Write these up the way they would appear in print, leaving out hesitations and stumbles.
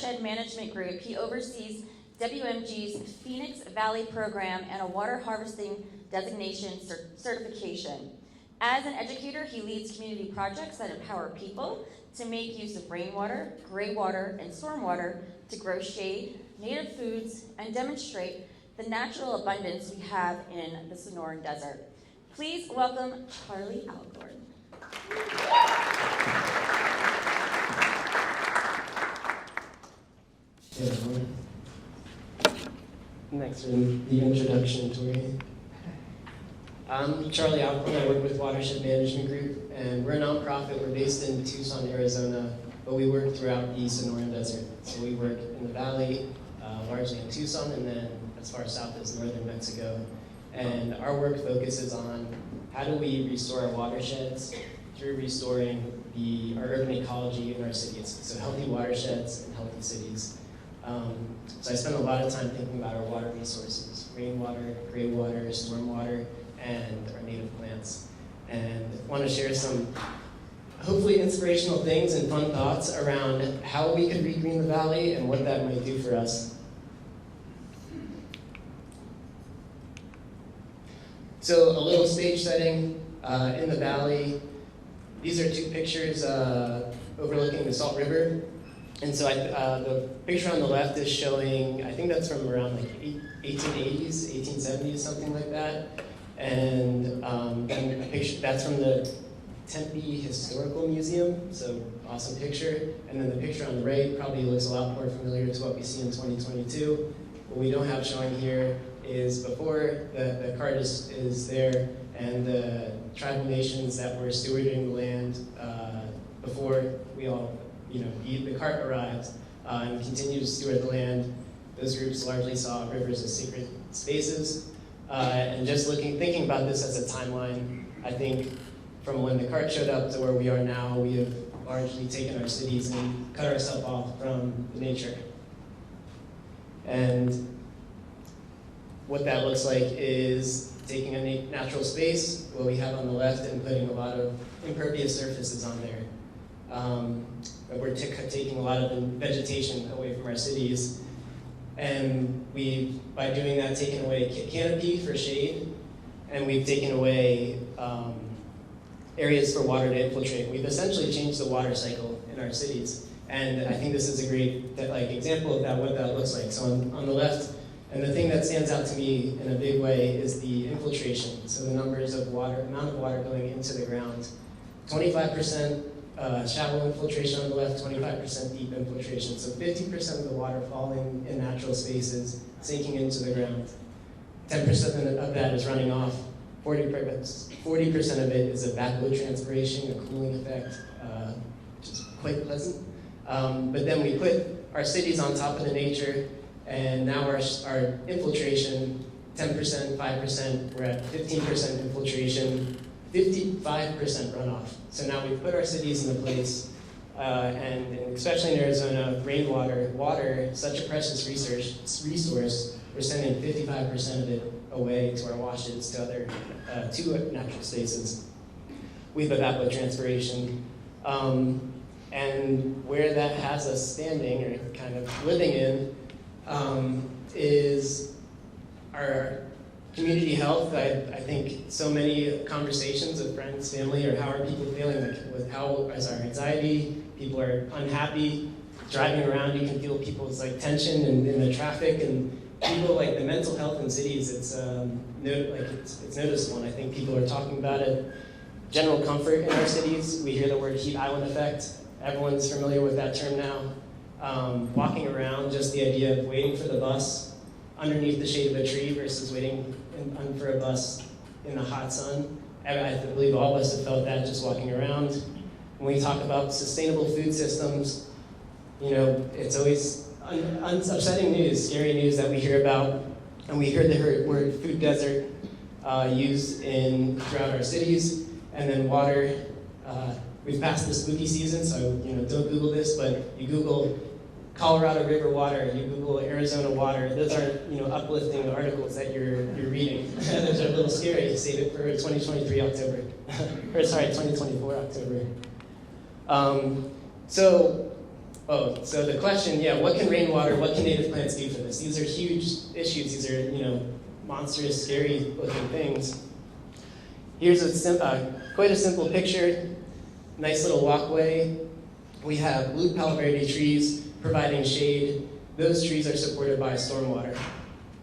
Watershed Management Group, he oversees WMG's Phoenix Valley program and a water harvesting designation certification. As an educator, he leads community projects that empower people to make use of rainwater, gray water, and stormwater to grow shade, native foods, and demonstrate the natural abundance we have in the Sonoran Desert. Please welcome Charlie Calcorn. Hey everyone. Next for the introduction, Tori. I'm Charlie Calcorn. I work with Watershed Management Group, and we're a nonprofit. We're based in Tucson, Arizona, but we work throughout the Sonoran Desert. So we work in the valley, largely in Tucson, and then as far south as northern Mexico. And our work focuses on how do we restore our watersheds through restoring our urban ecology in our cities. So healthy watersheds and healthy cities. So I spend a lot of time thinking about our water resources: rainwater, gray water, stormwater, and our native plants. And I want to share some hopefully inspirational things and fun thoughts around how we could regreen the valley and what that might do for us. So a little stage setting in the valley. These are two pictures overlooking the Salt River. And so the picture on the left is showing, I think that's from around like 1880s, 1870s, something like that. And then a picture, that's from the Tempe Historical Museum, so awesome picture. And then the picture on the right probably looks a lot more familiar to what we see in 2022. What we don't have showing here is before the cart is there, and the tribal nations that were stewarding the land before we all, the cart arrived and continued to steward the land. Those groups largely saw rivers as sacred spaces. And just thinking about this as a timeline, I think from when the cart showed up to where we are now, we have largely taken our cities and cut ourselves off from the nature. And what that looks like is taking a natural space, what we have on the left, and putting a lot of impervious surfaces on there. We're taking a lot of the vegetation away from our cities. And we've, by doing that, taken away canopy for shade, and we've taken away areas for water to infiltrate. We've essentially changed the water cycle in our cities. And I think this is a great example of that, what that looks like. So on the left, and the thing that stands out to me in a big way is the infiltration. So the numbers of water, amount of water going into the ground. 25% shallow infiltration on the left, 25% deep infiltration. So 50% of the water falling in natural spaces, sinking into the ground. 10% of that is running off. 40% of it is a evapotranspiration, a cooling effect, which is quite pleasant. But then we put our cities on top of the nature, and now our infiltration, 10%, 5%, we're at 15% infiltration, 55% runoff. So now we've put our cities in a place, and especially in Arizona, rainwater, water, such a precious resource, we're sending 55% of it away to our washes, to other to natural spaces. We have evapotranspiration. And where that has us standing, or kind of living in, is our community health. I think so many conversations with friends, family, or how are people feeling, with how is our anxiety, people are unhappy, driving around, you can feel people's tension in the traffic, and people the mental health in cities, it's noticeable, and I think people are talking about it. General comfort in our cities, we hear the word heat island effect. Everyone's familiar with that term now. Walking around, just the idea of waiting for the bus underneath the shade of a tree versus waiting for a bus in the hot sun. I believe all of us have felt that just walking around. When we talk about sustainable food systems, it's always upsetting news, scary news that we hear about. And we hear the word food desert used throughout our cities. And then water, we've passed the spooky season, so don't Google this, but you Google Colorado River water, you Google Arizona water, those aren't uplifting articles that you're reading. Those are a little scary. Save it for 2023 October. 2024 October. So Oh, so the question, yeah, what can rainwater, what can native plants do for this? These are huge issues. These are, monstrous, scary looking things. Here's quite a simple picture. Nice little walkway. We have blue Palo Verde trees providing shade. Those trees are supported by stormwater,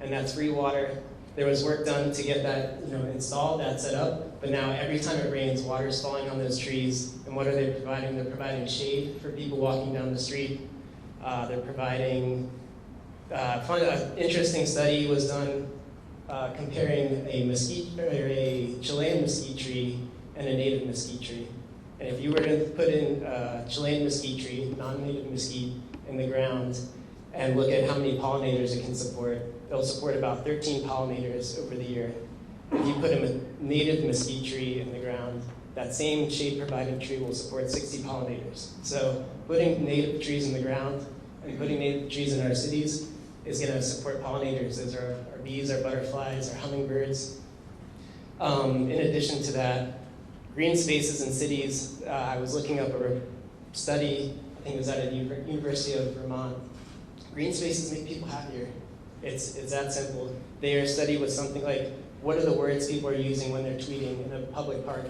and that's free water. There was work done to get that, installed, that set up, but now every time it rains, water is falling on those trees. And what are they providing? They're providing shade for people walking down the street. They're providing, interesting study was done comparing a Chilean mesquite tree and a native mesquite tree. And if you were to put in a Chilean mesquite tree, non-native mesquite, in the ground, and look at how many pollinators it can support, it'll support about 13 pollinators over the year. If you put a native mesquite tree in the ground, that same shade-providing tree will support 60 pollinators. So putting native trees in the ground and putting native trees in our cities is going to support pollinators. Those are our bees, our butterflies, our hummingbirds. In addition to that, green spaces in cities, I was looking up a study, I think it was at the University of Vermont. Green spaces make people happier. It's that simple. Their study was something like, what are the words people are using when they're tweeting in a public park?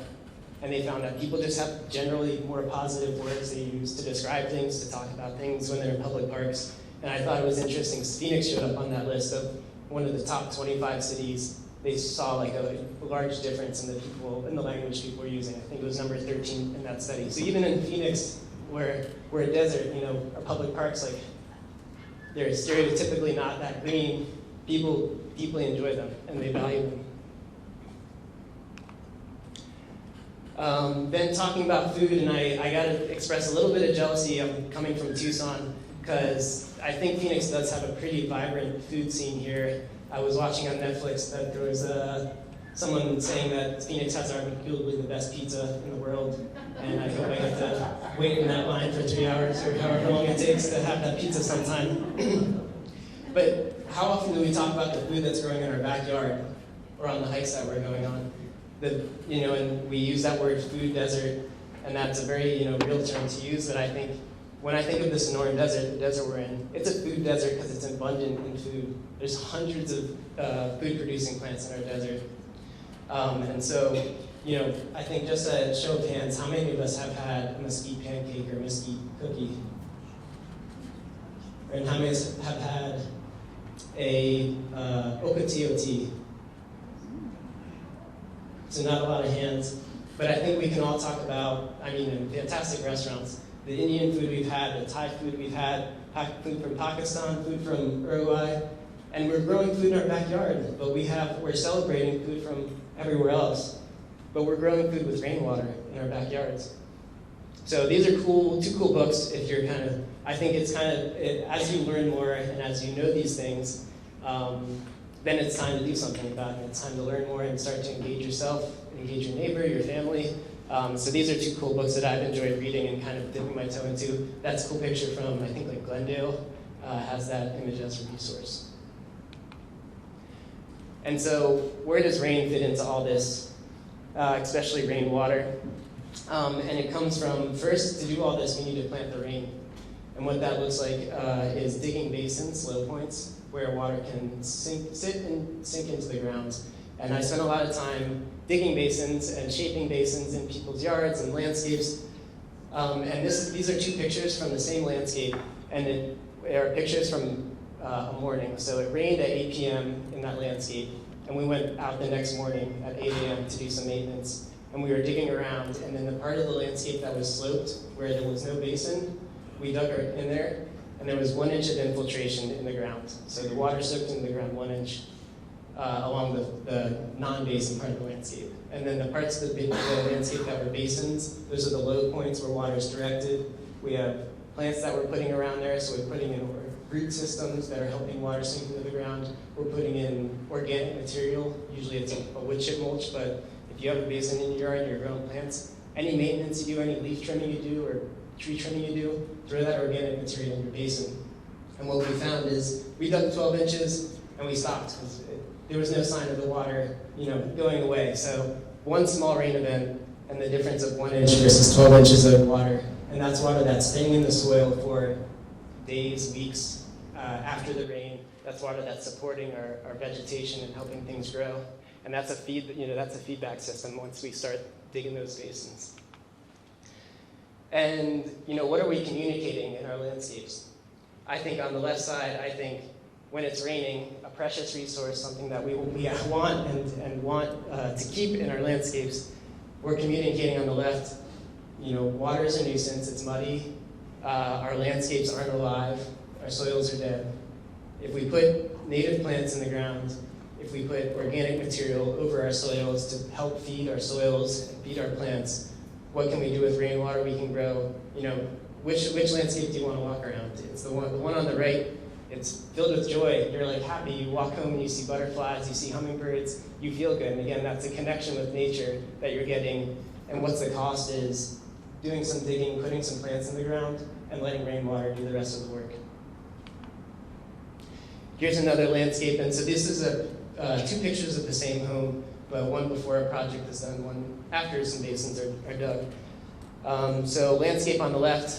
And they found that people just have generally more positive words they use to describe things, to talk about things when they're in public parks. And I thought it was interesting. Phoenix showed up on that list of one of the top 25 cities. They saw like a large difference in the language people were using. I think it was number 13 in that study. So even in Phoenix, where we're a desert, our public parks, like, they're stereotypically not that green. People deeply enjoy them and they value them. Then talking about food, and I gotta express a little bit of jealousy. I'm coming from Tucson because I think Phoenix does have a pretty vibrant food scene here. I was watching on Netflix that there was someone saying that Phoenix has arguably the best pizza in the world, and I hope I get to wait in that line for 3 hours or however long it takes to have that pizza sometime. But how often do we talk about the food that's growing in our backyard or on the hikes that we're going on? And we use that word food desert, and that's a very real term to use. But I think when I think of the Sonoran Desert, the desert we're in, it's a food desert because it's abundant in food. There's hundreds of food-producing plants in our desert. And so, I think just a show of hands, how many of us have had a mesquite pancake or a mesquite cookie? And how many of us have had a ocotillo tea? So not a lot of hands, but I think we can all talk about, fantastic restaurants. The Indian food we've had, the Thai food we've had, food from Pakistan, food from Uruguay, and we're growing food in our backyard, but we're celebrating food from everywhere else, but we're growing food with rainwater in our backyards. So these are two cool books if you're I think it's as you learn more and as you know these things, then it's time to do something about it. It's time to learn more and start to engage yourself, engage your neighbor, your family. So these are two cool books that I've enjoyed reading and kind of dipping my toe into. That's a cool picture from, I think, like Glendale has that image as a resource. And so where does rain fit into all this, especially rainwater? And it comes from, first, to do all this, we need to plant the rain. And what that looks like is digging basins, low points, where water can sink into the ground. And I spent a lot of time digging basins and shaping basins in people's yards and landscapes. And these are two pictures from the same landscape, and they are pictures from a morning. So it rained at 8 p.m. in that landscape, and we went out the next morning at 8 a.m. to do some maintenance. And we were digging around, and then the part of the landscape that was sloped, where there was no basin, we dug in there, and there was 1 inch of infiltration in the ground. So the water soaked into the ground 1 inch along the non-basin part of the landscape. And then the parts of the landscape that were basins, those are the low points where water is directed. We have plants that we're putting around there, so we're putting in root systems that are helping water sink into the ground. We're putting in organic material. Usually it's a wood chip mulch, but if you have a basin in your yard and you're growing plants, any maintenance you do, any leaf trimming you do, or tree trimming you do, throw that organic material in your basin. And what we found is we dug 12 inches and we stopped because there was no sign of the water, going away. So one small rain event and the difference of 1 inch versus 12 inches of water, And that's water that's staying in the soil for days, weeks after the rain. That's water that's supporting our vegetation and helping things grow. And that's a feedback system once we start digging those basins. And what are we communicating in our landscapes? I think on the left side, I think when it's raining, a precious resource, something that we want and want to keep in our landscapes, we're communicating on the left, water is a nuisance, it's muddy, our landscapes aren't alive, our soils are dead. If we put native plants in the ground, if we put organic material over our soils to help feed our soils and feed our plants, what can we do with rainwater? We can grow, which landscape do you want to walk around? It's the one on the right. It's filled with joy. You're like happy. You walk home and you see butterflies, you see hummingbirds, you feel good. And again, that's a connection with nature that you're getting. And what's the cost is doing some digging, putting some plants in the ground, and letting rainwater do the rest of the work. Here's another landscape. And so this is two pictures of the same home, but one before a project is done, one after some basins are dug. So landscape on the left,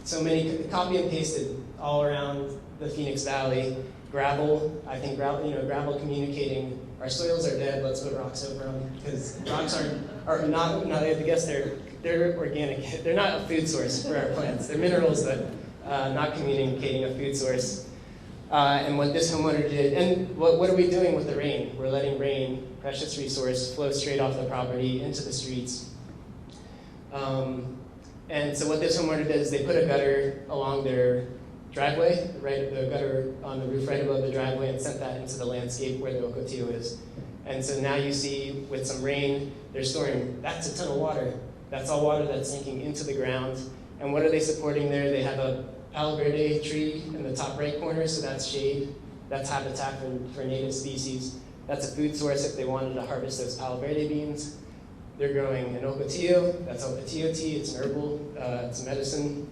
so many, copy and pasted all around the Phoenix Valley. Gravel, I think gravel communicating, our soils are dead, let's put rocks over them, because rocks are not, I have to guess, they're organic. They're not a food source for our plants. They're minerals that not communicating a food source. And what this homeowner did, and what are we doing with the rain? We're letting rain, precious resource, flow straight off the property into the streets. And so what this homeowner did is they put a gutter along their driveway, the gutter on the roof right above the driveway, and sent that into the landscape where the ocotillo is. And so now you see with some rain, they're storing, that's a ton of water. That's all water that's sinking into the ground. And what are they supporting there? They have a Palo Verde tree in the top right corner, so that's shade. That's habitat for native species. That's a food source if they wanted to harvest those Palo Verde beans. They're growing an ocotillo, that's ocotillo tea, it's an herbal, it's medicine.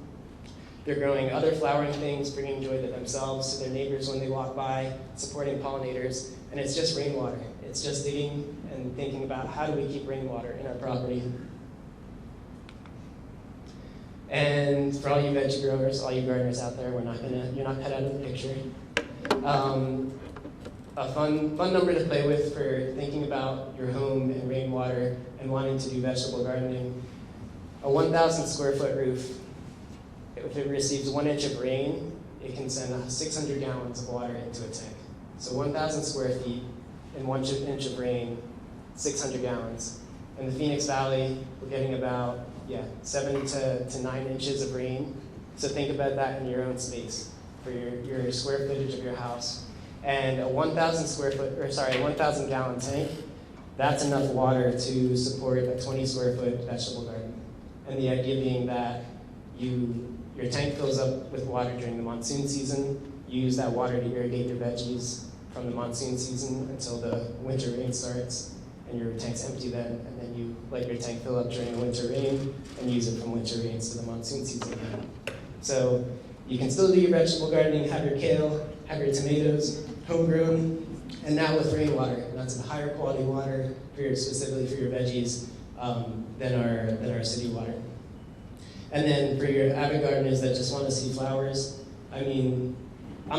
They're growing other flowering things, bringing joy to themselves, to their neighbors when they walk by, supporting pollinators, and it's just rainwater. It's just digging and thinking about how do we keep rainwater in our property. And for all you veggie growers, all you gardeners out there, you're not cut out of the picture. A fun number to play with for thinking about your home and rainwater and wanting to do vegetable gardening. A 1,000 square foot roof, if it receives 1 inch of rain, it can send 600 gallons of water into a tank. So 1,000 square feet and 1 inch of rain, 600 gallons. In the Phoenix Valley, we're getting about 7 to 9 inches of rain. So think about that in your own space for your square footage of your house. And a 1,000 gallon tank, that's enough water to support a 20 square foot vegetable garden. And the idea being that your tank fills up with water during the monsoon season. You use that water to irrigate your veggies from the monsoon season until the winter rain starts, and your tank's empty then, and then you let your tank fill up during the winter rain and use it from winter rains to the monsoon season again. So you can still do your vegetable gardening, have your kale, have your tomatoes, homegrown, and now with rainwater. And that's a higher quality water specifically for your veggies than our city water. And then for your avid gardeners that just want to see flowers, I'm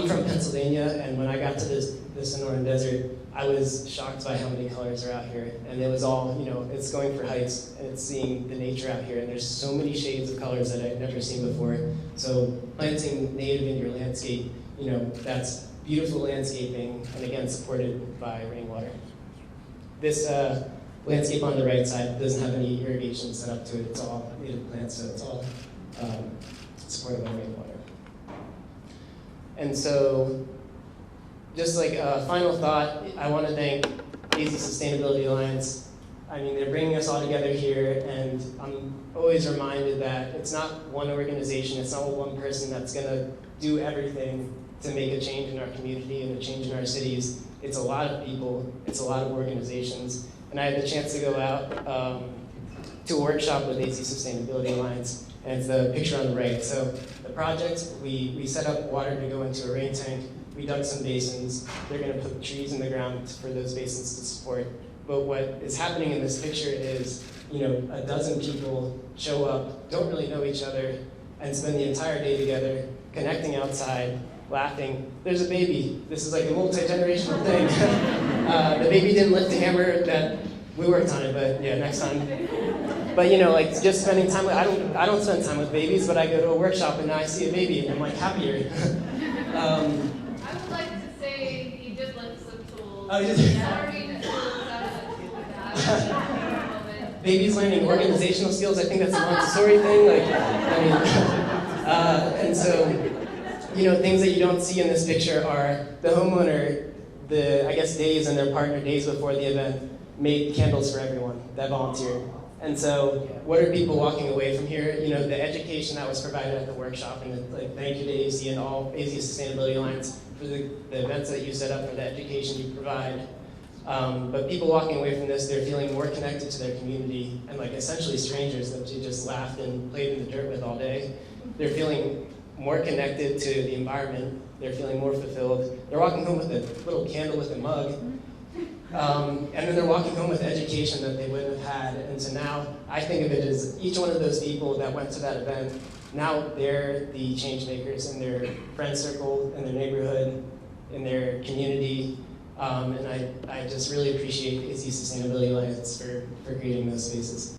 from Pennsylvania, and when I got to the Sonoran Desert, I was shocked by how many colors are out here. And it was all, it's going for hikes, and it's seeing the nature out here, and there's so many shades of colors that I've never seen before. So planting native in your landscape, that's beautiful landscaping, and again, supported by rainwater. This landscape on the right side doesn't have any irrigation set up to it. It's all native plants, so it's all supported by rainwater. And so, just like a final thought, I want to thank AZSA Sustainability Alliance. They're bringing us all together here, and I'm always reminded that it's not one organization, it's not one person that's going to do everything to make a change in our community and a change in our cities. It's a lot of people, it's a lot of organizations. And I had the chance to go out to a workshop with AZSA Sustainability Alliance, and it's the picture on the right. So the project, we set up water to go into a rain tank. We dug some basins. They're going to put trees in the ground for those basins to support. But what is happening in this picture is a dozen people show up, don't really know each other, and spend the entire day together, connecting outside, laughing. There's a baby. This is like a multi-generational thing. The baby didn't lift the hammer that we worked on it, but yeah, next time. But like just spending time with, I don't spend time with babies, but I go to a workshop and now I see a baby and I'm like happier. I would like to say he did lift some tools. Oh, you did? Babies learning organizational skills, I think that's a Montessori thing. And so, things that you don't see in this picture are the homeowner, days and their partner days before the event made candles for everyone that volunteered. And so, what are people walking away from here? The education that was provided at the workshop, and thank you to AZSA and all AZSA Sustainability Alliance for the events that you set up, for the education you provide. But people walking away from this, they're feeling more connected to their community and essentially strangers that you just laughed and played in the dirt with all day. They're feeling more connected to the environment. They're feeling more fulfilled. They're walking home with a little candle with a mug. And then they're walking home with education that they wouldn't have had. And so now I think of it as each one of those people that went to that event, now they're the change makers in their friend circle, in their neighborhood, in their community. And I just really appreciate the AZSA Sustainability Alliance for creating those spaces.